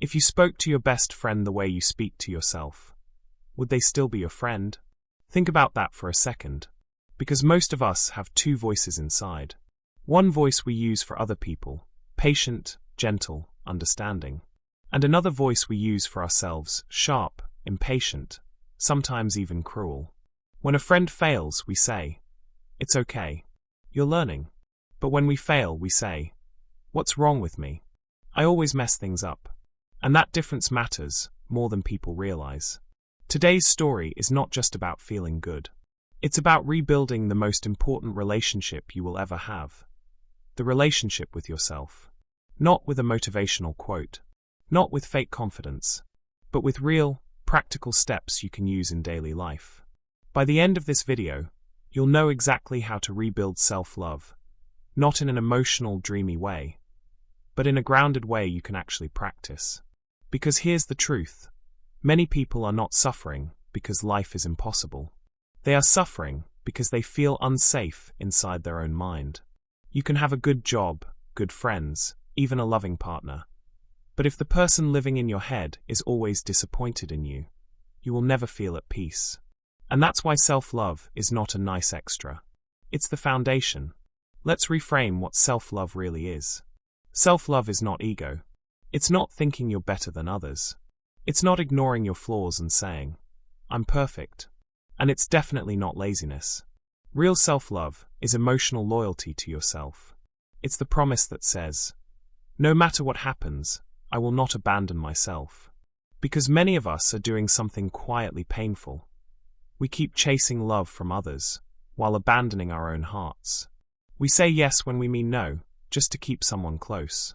If you spoke to your best friend the way you speak to yourself, would they still be your friend? Think about that for a second. Because most of us have two voices inside. One voice we use for other people, patient, gentle, understanding. And another voice we use for ourselves, sharp, impatient, sometimes even cruel. When a friend fails, we say, "It's okay. You're learning." But when we fail, we say, "What's wrong with me? I always mess things up." And that difference matters more than people realize. Today's story is not just about feeling good. It's about rebuilding the most important relationship you will ever have. The relationship with yourself. Not with a motivational quote. Not with fake confidence. But with real, practical steps you can use in daily life. By the end of this video, you'll know exactly how to rebuild self-love. Not in an emotional, dreamy way, but in a grounded way you can actually practice. Because here's the truth. Many people are not suffering because life is impossible. They are suffering because they feel unsafe inside their own mind. You can have a good job, good friends, even a loving partner. But if the person living in your head is always disappointed in you, you will never feel at peace. And that's why self-love is not a nice extra. It's the foundation. Let's reframe what self-love really is. Self-love is not ego. It's not thinking you're better than others. It's not ignoring your flaws and saying, "I'm perfect." And it's definitely not laziness. Real self-love is emotional loyalty to yourself. It's the promise that says, "No matter what happens, I will not abandon myself." Because many of us are doing something quietly painful. We keep chasing love from others, while abandoning our own hearts. We say yes when we mean no, just to keep someone close.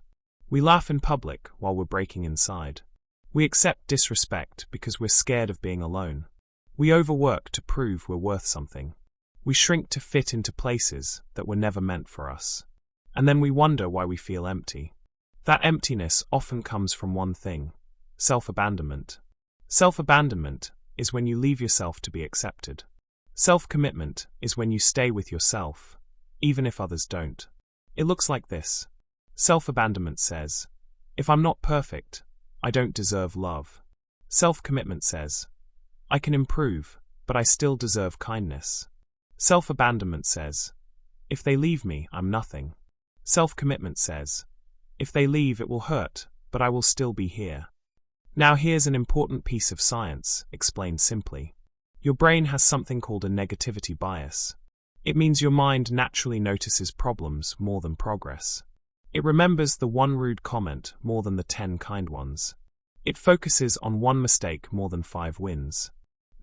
We laugh in public while we're breaking inside. We accept disrespect because we're scared of being alone. We overwork to prove we're worth something. We shrink to fit into places that were never meant for us. And then we wonder why we feel empty. That emptiness often comes from one thing: self-abandonment. Self-abandonment is when you leave yourself to be accepted. Self-commitment is when you stay with yourself, even if others don't. It looks like this. Self-abandonment says, "If I'm not perfect, I don't deserve love." Self-commitment says, "I can improve, but I still deserve kindness." Self-abandonment says, "If they leave me, I'm nothing." Self-commitment says, "If they leave, it will hurt, but I will still be here." Now here's an important piece of science, explained simply. Your brain has something called a negativity bias. It means your mind naturally notices problems more than progress. It remembers the one rude comment more than the 10 kind ones. It focuses on one mistake more than 5 wins.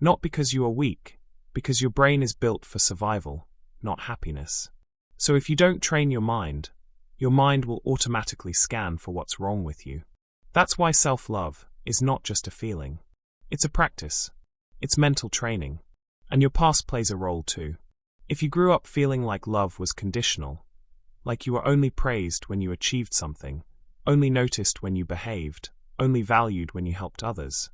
Not because you are weak, because your brain is built for survival, not happiness. So if you don't train your mind will automatically scan for what's wrong with you. That's why self-love is not just a feeling. It's a practice. It's mental training. And your past plays a role too. If you grew up feeling like love was conditional, like you were only praised when you achieved something, only noticed when you behaved, only valued when you helped others,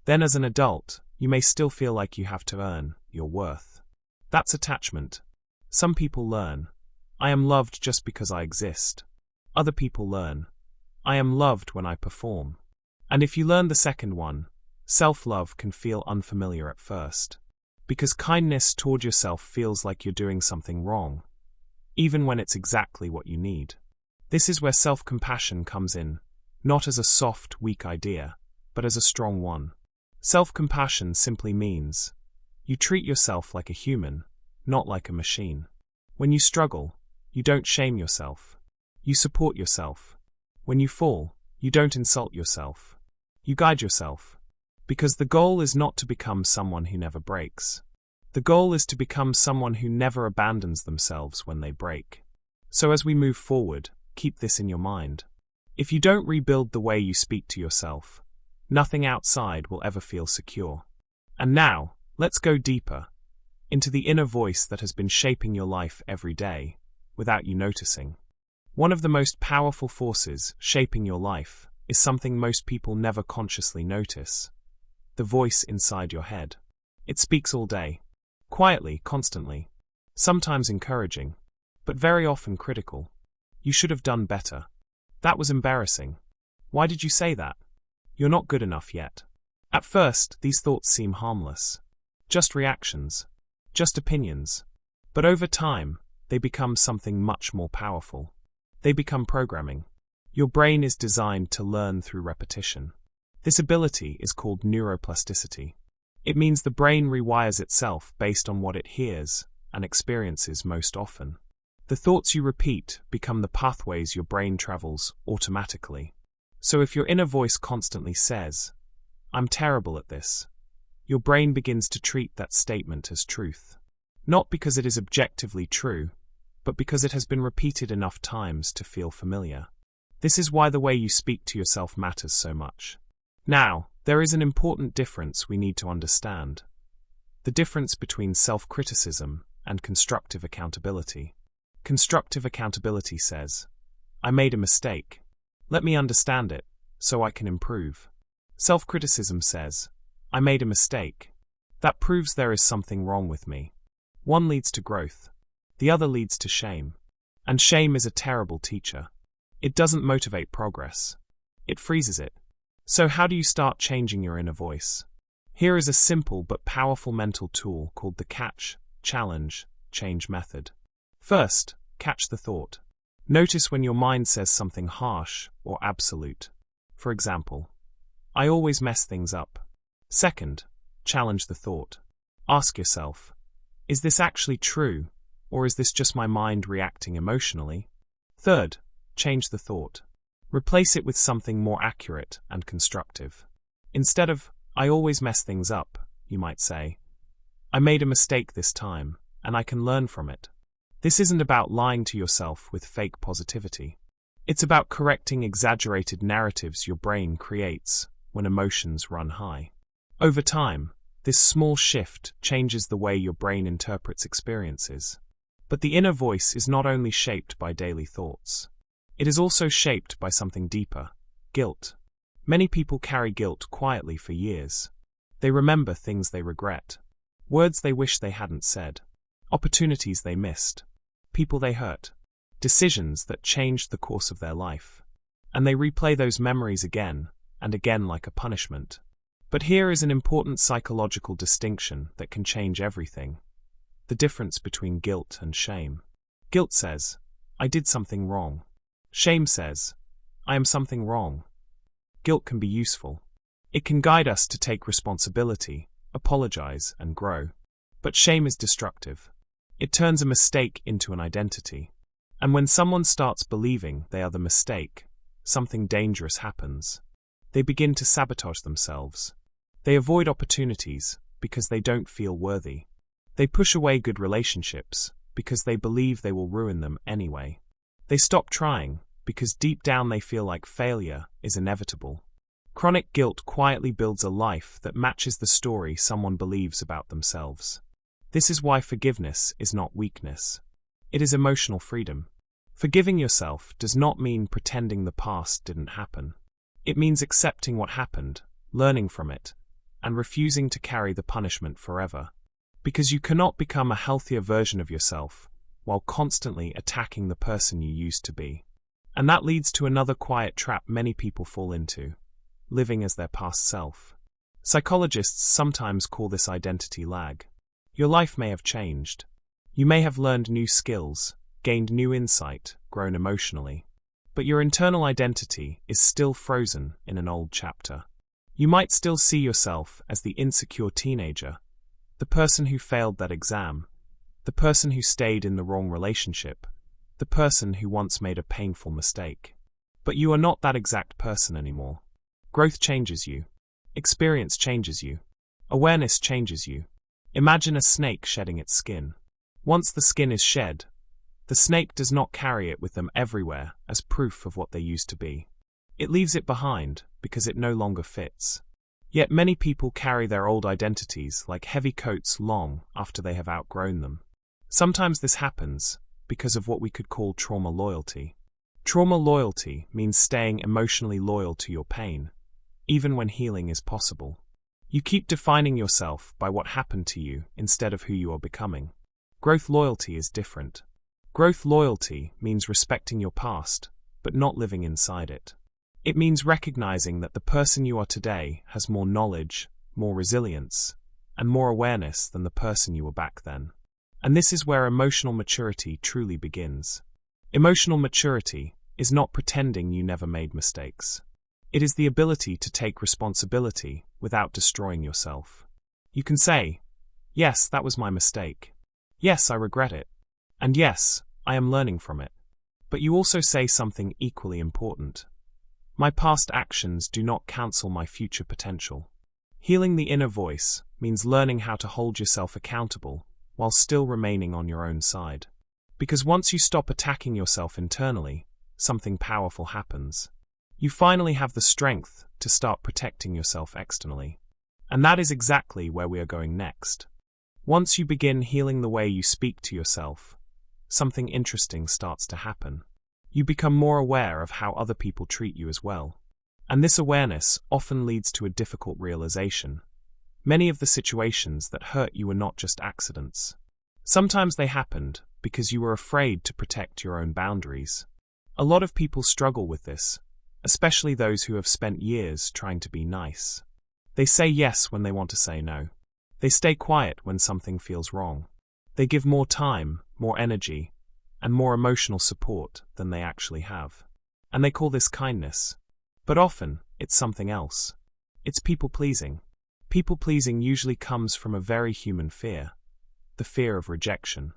then as an adult, you may still feel like you have to earn your worth. That's attachment. Some people learn, "I am loved just because I exist." Other people learn, "I am loved when I perform." And if you learn the second one, self-love can feel unfamiliar at first. Because kindness toward yourself feels like you're doing something wrong, even when it's exactly what you need. This is where self-compassion comes in, not as a soft, weak idea, but as a strong one. Self-compassion simply means you treat yourself like a human, not like a machine. When you struggle, you don't shame yourself. You support yourself. When you fall, you don't insult yourself. You guide yourself. Because the goal is not to become someone who never breaks. The goal is to become someone who never abandons themselves when they break. So as we move forward, keep this in your mind. If you don't rebuild the way you speak to yourself, nothing outside will ever feel secure. And now, let's go deeper, into the inner voice that has been shaping your life every day, without you noticing. One of the most powerful forces shaping your life is something most people never consciously notice: the voice inside your head. It speaks all day, quietly, constantly, sometimes encouraging, but very often critical. "You should have done better. That was embarrassing. Why did you say that? You're not good enough yet. At first, these thoughts seem harmless. Just reactions. Just opinions. But over time, they become something much more powerful. They become programming. Your brain is designed to learn through repetition. This ability is called neuroplasticity. It means the brain rewires itself based on what it hears and experiences most often. The thoughts you repeat become the pathways your brain travels automatically. So if your inner voice constantly says, "I'm terrible at this," your brain begins to treat that statement as truth. Not because it is objectively true, but because it has been repeated enough times to feel familiar. This is why the way you speak to yourself matters so much. Now, there is an important difference we need to understand. The difference between self-criticism and constructive accountability. Constructive accountability says, "I made a mistake. Let me understand it, so I can improve." Self-criticism says, "I made a mistake. That proves there is something wrong with me." One leads to growth. The other leads to shame. And shame is a terrible teacher. It doesn't motivate progress. It freezes it. So how do you start changing your inner voice? Here is a simple but powerful mental tool called the catch, challenge, change method. First, catch the thought. Notice when your mind says something harsh or absolute. For example, "I always mess things up." Second, challenge the thought. Ask yourself, is this actually true, or is this just my mind reacting emotionally? Third, change the thought. Replace it with something more accurate and constructive. Instead of, "I always mess things up," you might say, "I made a mistake this time, and I can learn from it." This isn't about lying to yourself with fake positivity. It's about correcting exaggerated narratives your brain creates when emotions run high. Over time, this small shift changes the way your brain interprets experiences. But the inner voice is not only shaped by daily thoughts. It is also shaped by something deeper, guilt. Many people carry guilt quietly for years. They remember things they regret, words they wish they hadn't said, opportunities they missed, people they hurt, decisions that changed the course of their life. And they replay those memories again and again like a punishment. But here is an important psychological distinction that can change everything. The difference between guilt and shame. Guilt says, "I did something wrong." Shame says, "I am something wrong." Guilt can be useful. It can guide us to take responsibility, apologize, and grow. But shame is destructive. It turns a mistake into an identity. And when someone starts believing they are the mistake, something dangerous happens. They begin to sabotage themselves. They avoid opportunities because they don't feel worthy. They push away good relationships because they believe they will ruin them anyway. They stop trying because deep down they feel like failure is inevitable. Chronic guilt quietly builds a life that matches the story someone believes about themselves. This is why forgiveness is not weakness. It is emotional freedom. Forgiving yourself does not mean pretending the past didn't happen. It means accepting what happened, learning from it, and refusing to carry the punishment forever. Because you cannot become a healthier version of yourself while constantly attacking the person you used to be. And that leads to another quiet trap many people fall into, living as their past self. Psychologists sometimes call this identity lag. Your life may have changed. You may have learned new skills, gained new insight, grown emotionally. But your internal identity is still frozen in an old chapter. You might still see yourself as the insecure teenager, the person who failed that exam, the person who stayed in the wrong relationship, the person who once made a painful mistake. But you are not that exact person anymore. Growth changes you. Experience changes you. Awareness changes you. Imagine a snake shedding its skin. Once the skin is shed, the snake does not carry it with them everywhere as proof of what they used to be. It leaves it behind because it no longer fits. Yet many people carry their old identities like heavy coats long after they have outgrown them. Sometimes this happens because of what we could call trauma loyalty. Trauma loyalty means staying emotionally loyal to your pain, even when healing is possible. You keep defining yourself by what happened to you instead of who you are becoming. Growth loyalty is different. Growth loyalty means respecting your past, but not living inside it. It means recognizing that the person you are today has more knowledge, more resilience, and more awareness than the person you were back then. And this is where emotional maturity truly begins. Emotional maturity is not pretending you never made mistakes. It is the ability to take responsibility without destroying yourself. You can say, "Yes, that was my mistake. Yes, I regret it. And yes, I am learning from it." But you also say something equally important. "My past actions do not cancel my future potential." Healing the inner voice means learning how to hold yourself accountable while still remaining on your own side. Because once you stop attacking yourself internally, something powerful happens. You finally have the strength to start protecting yourself externally. And that is exactly where we are going next. Once you begin healing the way you speak to yourself, something interesting starts to happen. You become more aware of how other people treat you as well. And this awareness often leads to a difficult realization. Many of the situations that hurt you were not just accidents. Sometimes they happened because you were afraid to protect your own boundaries. A lot of people struggle with this, especially those who have spent years trying to be nice. They say yes when they want to say no. They stay quiet when something feels wrong. They give more time, more energy, and more emotional support than they actually have. And they call this kindness. But often, it's something else. It's people-pleasing. People-pleasing usually comes from a very human fear, the fear of rejection.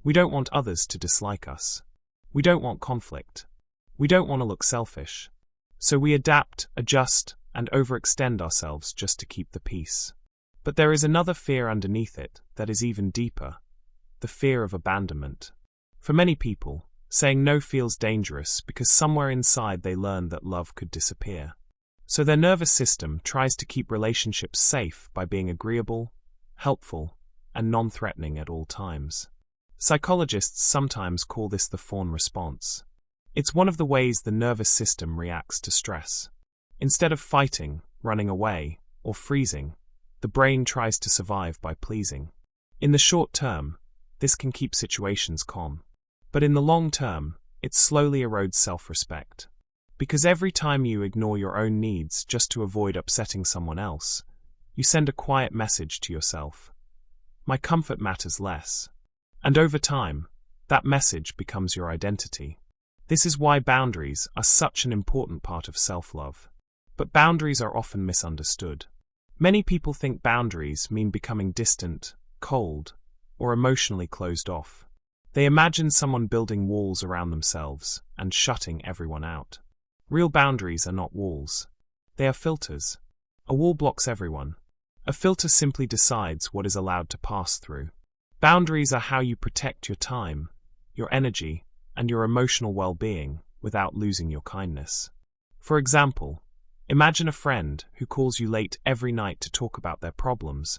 We don't want others to dislike us. We don't want conflict. We don't want to look selfish. So we adapt, adjust, and overextend ourselves just to keep the peace. But there is another fear underneath it that is even deeper, the fear of abandonment. For many people, saying no feels dangerous because somewhere inside they learned that love could disappear. So their nervous system tries to keep relationships safe by being agreeable, helpful, and non-threatening at all times. Psychologists sometimes call this the fawn response. It's one of the ways the nervous system reacts to stress. Instead of fighting, running away, or freezing, the brain tries to survive by pleasing. In the short term, this can keep situations calm. But in the long term, it slowly erodes self-respect. Because every time you ignore your own needs just to avoid upsetting someone else, you send a quiet message to yourself. My comfort matters less. And over time, that message becomes your identity. This is why boundaries are such an important part of self-love. But boundaries are often misunderstood. Many people think boundaries mean becoming distant, cold, or emotionally closed off. They imagine someone building walls around themselves and shutting everyone out. Real boundaries are not walls. They are filters. A wall blocks everyone. A filter simply decides what is allowed to pass through. Boundaries are how you protect your time, your energy, and your emotional well-being without losing your kindness. For example, imagine a friend who calls you late every night to talk about their problems,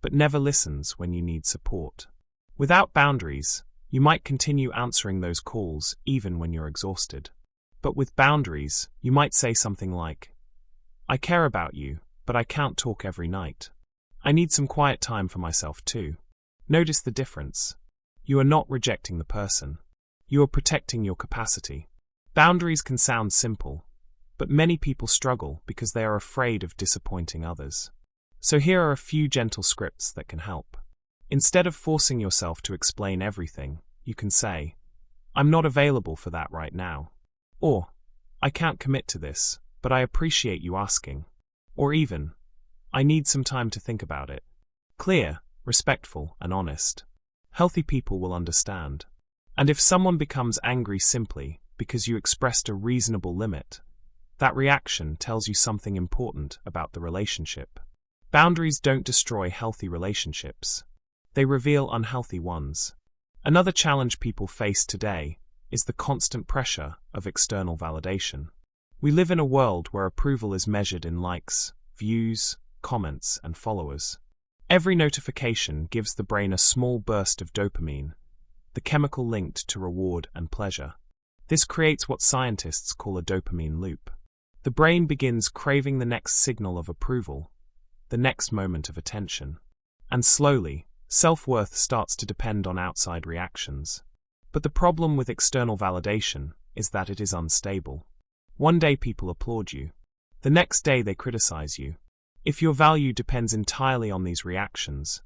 but never listens when you need support. Without boundaries, you might continue answering those calls even when you're exhausted. But with boundaries, you might say something like, "I care about you, but I can't talk every night. I need some quiet time for myself too." Notice the difference. You are not rejecting the person. You are protecting your capacity. Boundaries can sound simple, but many people struggle because they are afraid of disappointing others. So here are a few gentle scripts that can help. Instead of forcing yourself to explain everything, you can say, "I'm not available for that right now." Or, "I can't commit to this, but I appreciate you asking." Or even, "I need some time to think about it." Clear, respectful, and honest. Healthy people will understand. And if someone becomes angry simply because you expressed a reasonable limit, that reaction tells you something important about the relationship. Boundaries don't destroy healthy relationships. They reveal unhealthy ones. Another challenge people face today is the constant pressure of external validation. We live in a world where approval is measured in likes, views, comments, and followers. Every notification gives the brain a small burst of dopamine, the chemical linked to reward and pleasure. This creates what scientists call a dopamine loop. The brain begins craving the next signal of approval, the next moment of attention. And slowly, self-worth starts to depend on outside reactions. But the problem with external validation is that it is unstable. One day people applaud you. The next day they criticize you. If your value depends entirely on these reactions,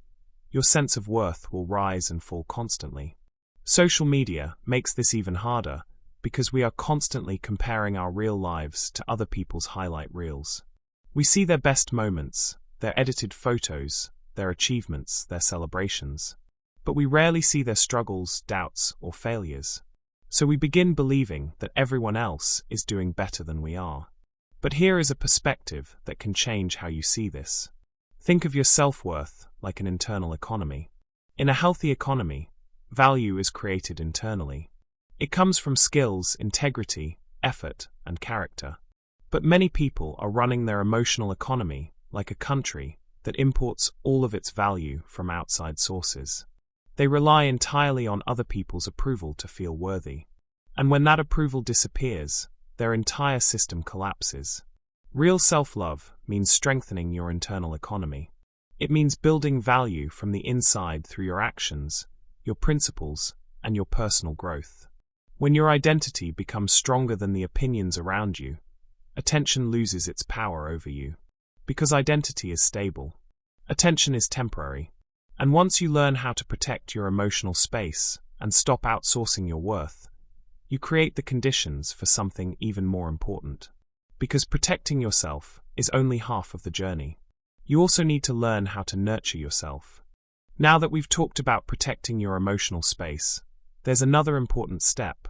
your sense of worth will rise and fall constantly. Social media makes this even harder because we are constantly comparing our real lives to other people's highlight reels. We see their best moments, their edited photos, their achievements, their celebrations. But we rarely see their struggles, doubts, or failures. So we begin believing that everyone else is doing better than we are. But here is a perspective that can change how you see this. Think of your self-worth like an internal economy. In a healthy economy, value is created internally. It comes from skills, integrity, effort, and character. But many people are running their emotional economy like a country that imports all of its value from outside sources. They rely entirely on other people's approval to feel worthy. And when that approval disappears, their entire system collapses. Real self-love means strengthening your internal economy. It means building value from the inside through your actions, your principles, and your personal growth. When your identity becomes stronger than the opinions around you, attention loses its power over you. Because identity is stable. Attention is temporary. And once you learn how to protect your emotional space and stop outsourcing your worth, you create the conditions for something even more important. Because protecting yourself is only half of the journey. You also need to learn how to nurture yourself. Now that we've talked about protecting your emotional space, there's another important step.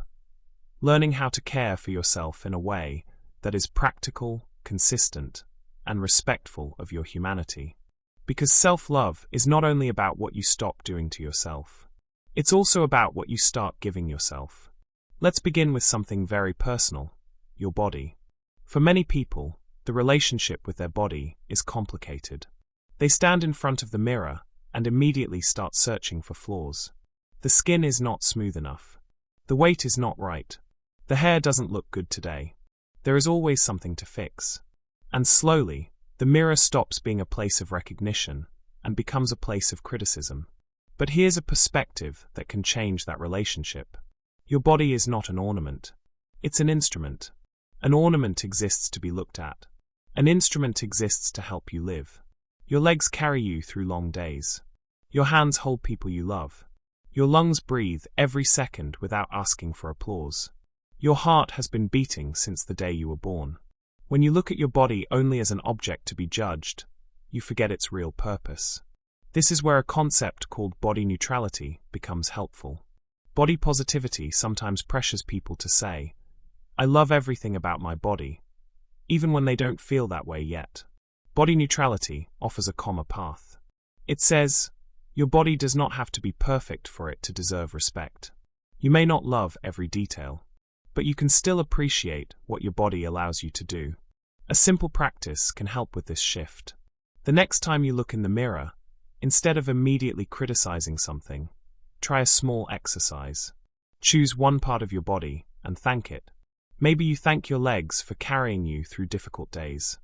Learning how to care for yourself in a way that is practical, consistent, and respectful of your humanity. Because self-love is not only about what you stop doing to yourself. It's also about what you start giving yourself. Let's begin with something very personal, your body. For many people, the relationship with their body is complicated. They stand in front of the mirror and immediately start searching for flaws. The skin is not smooth enough. The weight is not right. The hair doesn't look good today. There is always something to fix. And slowly, the mirror stops being a place of recognition and becomes a place of criticism. But here's a perspective that can change that relationship. Your body is not an ornament. It's an instrument. An ornament exists to be looked at. An instrument exists to help you live. Your legs carry you through long days. Your hands hold people you love. Your lungs breathe every second without asking for applause. Your heart has been beating since the day you were born. When you look at your body only as an object to be judged, you forget its real purpose. This is where a concept called body neutrality becomes helpful. Body positivity sometimes pressures people to say, "I love everything about my body," even when they don't feel that way yet. Body neutrality offers a calmer path. It says, your body does not have to be perfect for it to deserve respect. You may not love every detail, but you can still appreciate what your body allows you to do. A simple practice can help with this shift. The next time you look in the mirror, instead of immediately criticizing something, try a small exercise. Choose one part of your body and thank it. Maybe you thank your legs for carrying you through difficult days.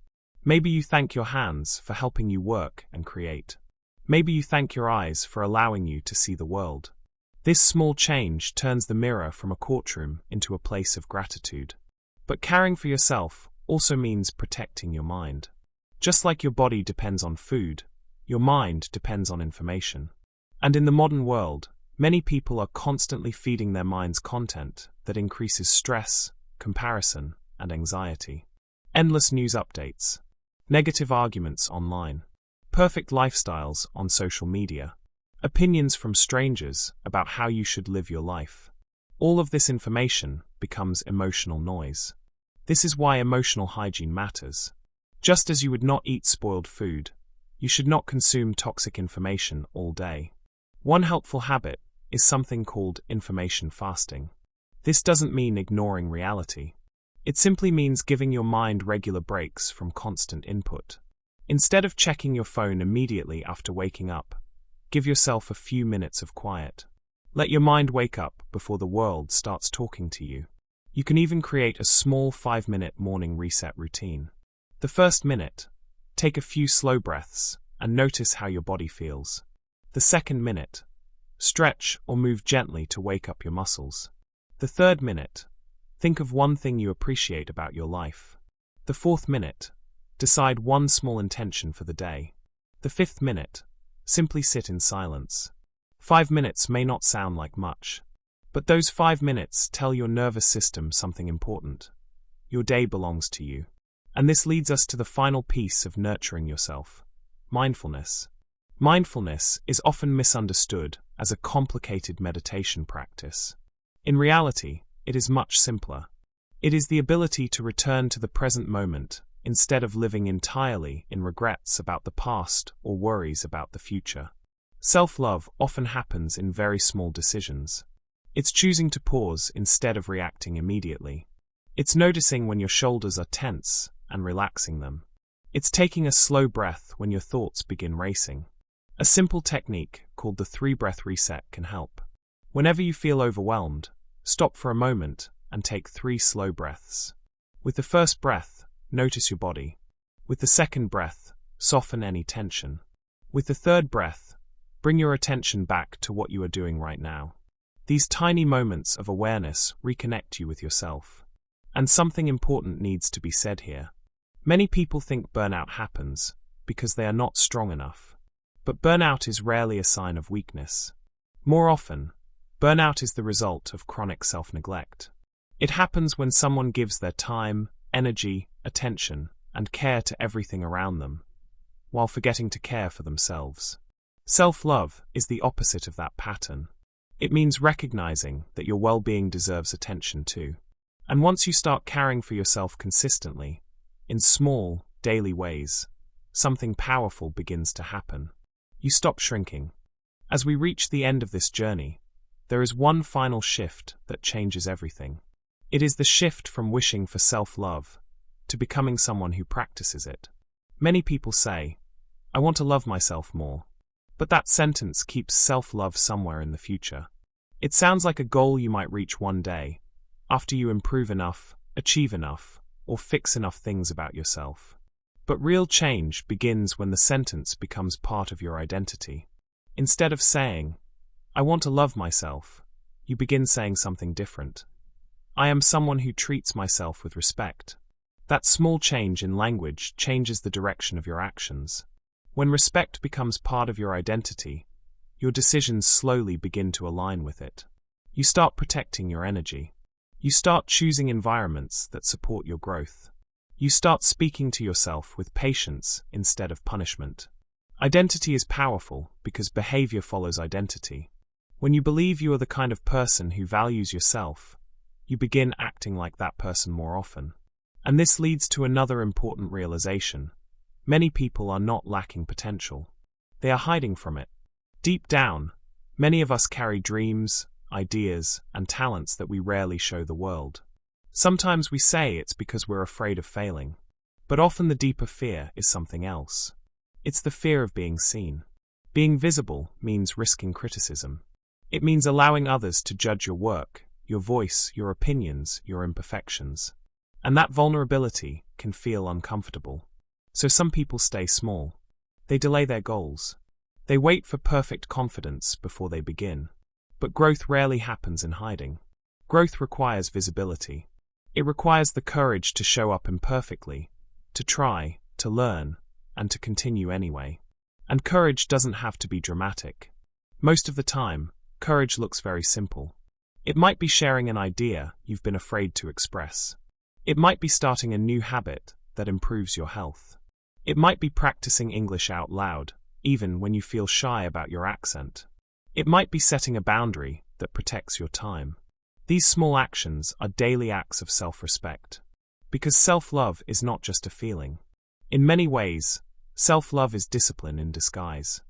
Maybe you thank your hands for helping you work and create. Maybe you thank your eyes for allowing you to see the world. This small change turns the mirror from a courtroom into a place of gratitude. But caring for yourself also means protecting your mind. Just like your body depends on food, your mind depends on information. And in the modern world, many people are constantly feeding their minds content that increases stress, comparison, and anxiety. Endless news updates, negative arguments online, perfect lifestyles on social media, opinions from strangers about how you should live your life. All of this information becomes emotional noise. This is why emotional hygiene matters. Just as you would not eat spoiled food, you should not consume toxic information all day. One helpful habit is something called information fasting. This doesn't mean ignoring reality. It simply means giving your mind regular breaks from constant input. Instead of checking your phone immediately after waking up, give yourself a few minutes of quiet. Let your mind wake up before the world starts talking to you. You can even create a small 5-minute morning reset routine. The first minute, take a few slow breaths and notice how your body feels. The second minute, stretch or move gently to wake up your muscles. The third minute, Think of one thing you appreciate about your life. The 4th minute, decide one small intention for the day. The 5th minute, simply sit in silence. 5 minutes may not sound like much, but those 5 minutes tell your nervous system something important. Your day belongs to you. And this leads us to the final piece of nurturing yourself: mindfulness. Mindfulness is often misunderstood as a complicated meditation practice. In reality, it is much simpler. It is the ability to return to the present moment instead of living entirely in regrets about the past or worries about the future. Self-love often happens in very small decisions. It's choosing to pause instead of reacting immediately. It's noticing when your shoulders are tense and relaxing them. It's taking a slow breath when your thoughts begin racing. A simple technique called the 3-breath reset can help. Whenever you feel overwhelmed, stop for a moment and take 3 slow breaths. With the first breath, notice your body. With the second breath, soften any tension. With the third breath, bring your attention back to what you are doing right now. These tiny moments of awareness reconnect you with yourself. And something important needs to be said here. Many people think burnout happens because they are not strong enough. But burnout is rarely a sign of weakness. More often, burnout is the result of chronic self-neglect. It happens when someone gives their time, energy, attention, and care to everything around them, while forgetting to care for themselves. Self-love is the opposite of that pattern. It means recognizing that your well-being deserves attention too. And once you start caring for yourself consistently, in small, daily ways, something powerful begins to happen. You stop shrinking. As we reach the end of this journey, there is one final shift that changes everything. It is the shift from wishing for self-love to becoming someone who practices it. Many people say, "I want to love myself more," but that sentence keeps self-love somewhere in the future. It sounds like a goal you might reach one day, after you improve enough, achieve enough, or fix enough things about yourself. But real change begins when the sentence becomes part of your identity. Instead of saying, "I want to love myself," you begin saying something different. "I am someone who treats myself with respect." That small change in language changes the direction of your actions. When respect becomes part of your identity, your decisions slowly begin to align with it. You start protecting your energy. You start choosing environments that support your growth. You start speaking to yourself with patience instead of punishment. Identity is powerful because behavior follows identity. When you believe you are the kind of person who values yourself, you begin acting like that person more often. And this leads to another important realization. Many people are not lacking potential. They are hiding from it. Deep down, many of us carry dreams, ideas, and talents that we rarely show the world. Sometimes we say it's because we're afraid of failing, but often the deeper fear is something else. It's the fear of being seen. Being visible means risking criticism. It means allowing others to judge your work, your voice, your opinions, your imperfections. And that vulnerability can feel uncomfortable. So some people stay small. They delay their goals. They wait for perfect confidence before they begin. But growth rarely happens in hiding. Growth requires visibility. It requires the courage to show up imperfectly, to try, to learn, and to continue anyway. And courage doesn't have to be dramatic. Most of the time, courage looks very simple. It might be sharing an idea you've been afraid to express. It might be starting a new habit that improves your health. It might be practicing English out loud, even when you feel shy about your accent. It might be setting a boundary that protects your time. These small actions are daily acts of self-respect. Because self-love is not just a feeling. In many ways, self-love is discipline in disguise.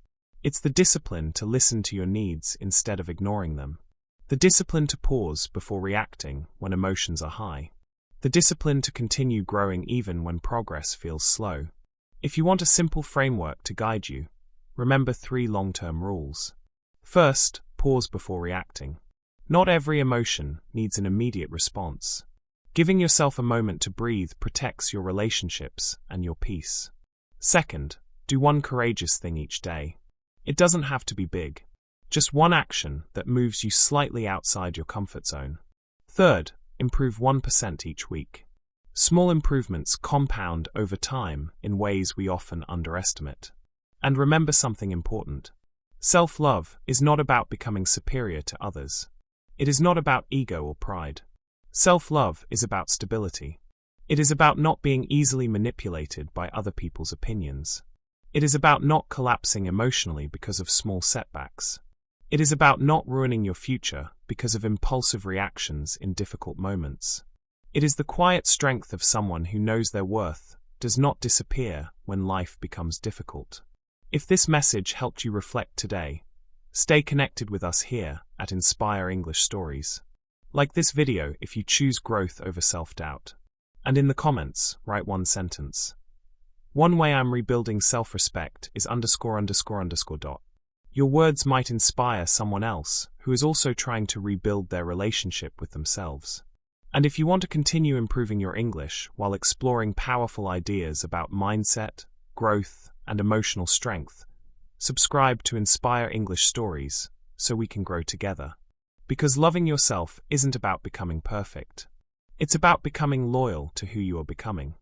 It's the discipline to listen to your needs instead of ignoring them. The discipline to pause before reacting when emotions are high. The discipline to continue growing even when progress feels slow. If you want a simple framework to guide you, remember 3 long-term rules. First, pause before reacting. Not every emotion needs an immediate response. Giving yourself a moment to breathe protects your relationships and your peace. Second, do one courageous thing each day. It doesn't have to be big. Just one action that moves you slightly outside your comfort zone. Third, improve 1% each week. Small improvements compound over time in ways we often underestimate. And remember something important. Self-love is not about becoming superior to others. It is not about ego or pride. Self-love is about stability. It is about not being easily manipulated by other people's opinions. It is about not collapsing emotionally because of small setbacks. It is about not ruining your future because of impulsive reactions in difficult moments. It is the quiet strength of someone who knows their worth does not disappear when life becomes difficult. If this message helped you reflect today, stay connected with us here at Inspire English Stories. Like this video if you choose growth over self-doubt. And in the comments, write one sentence. One way I'm rebuilding self-respect is ____. Your words might inspire someone else who is also trying to rebuild their relationship with themselves. And if you want to continue improving your English while exploring powerful ideas about mindset, growth, and emotional strength, subscribe to Inspire English Stories so we can grow together. Because loving yourself isn't about becoming perfect. It's about becoming loyal to who you are becoming.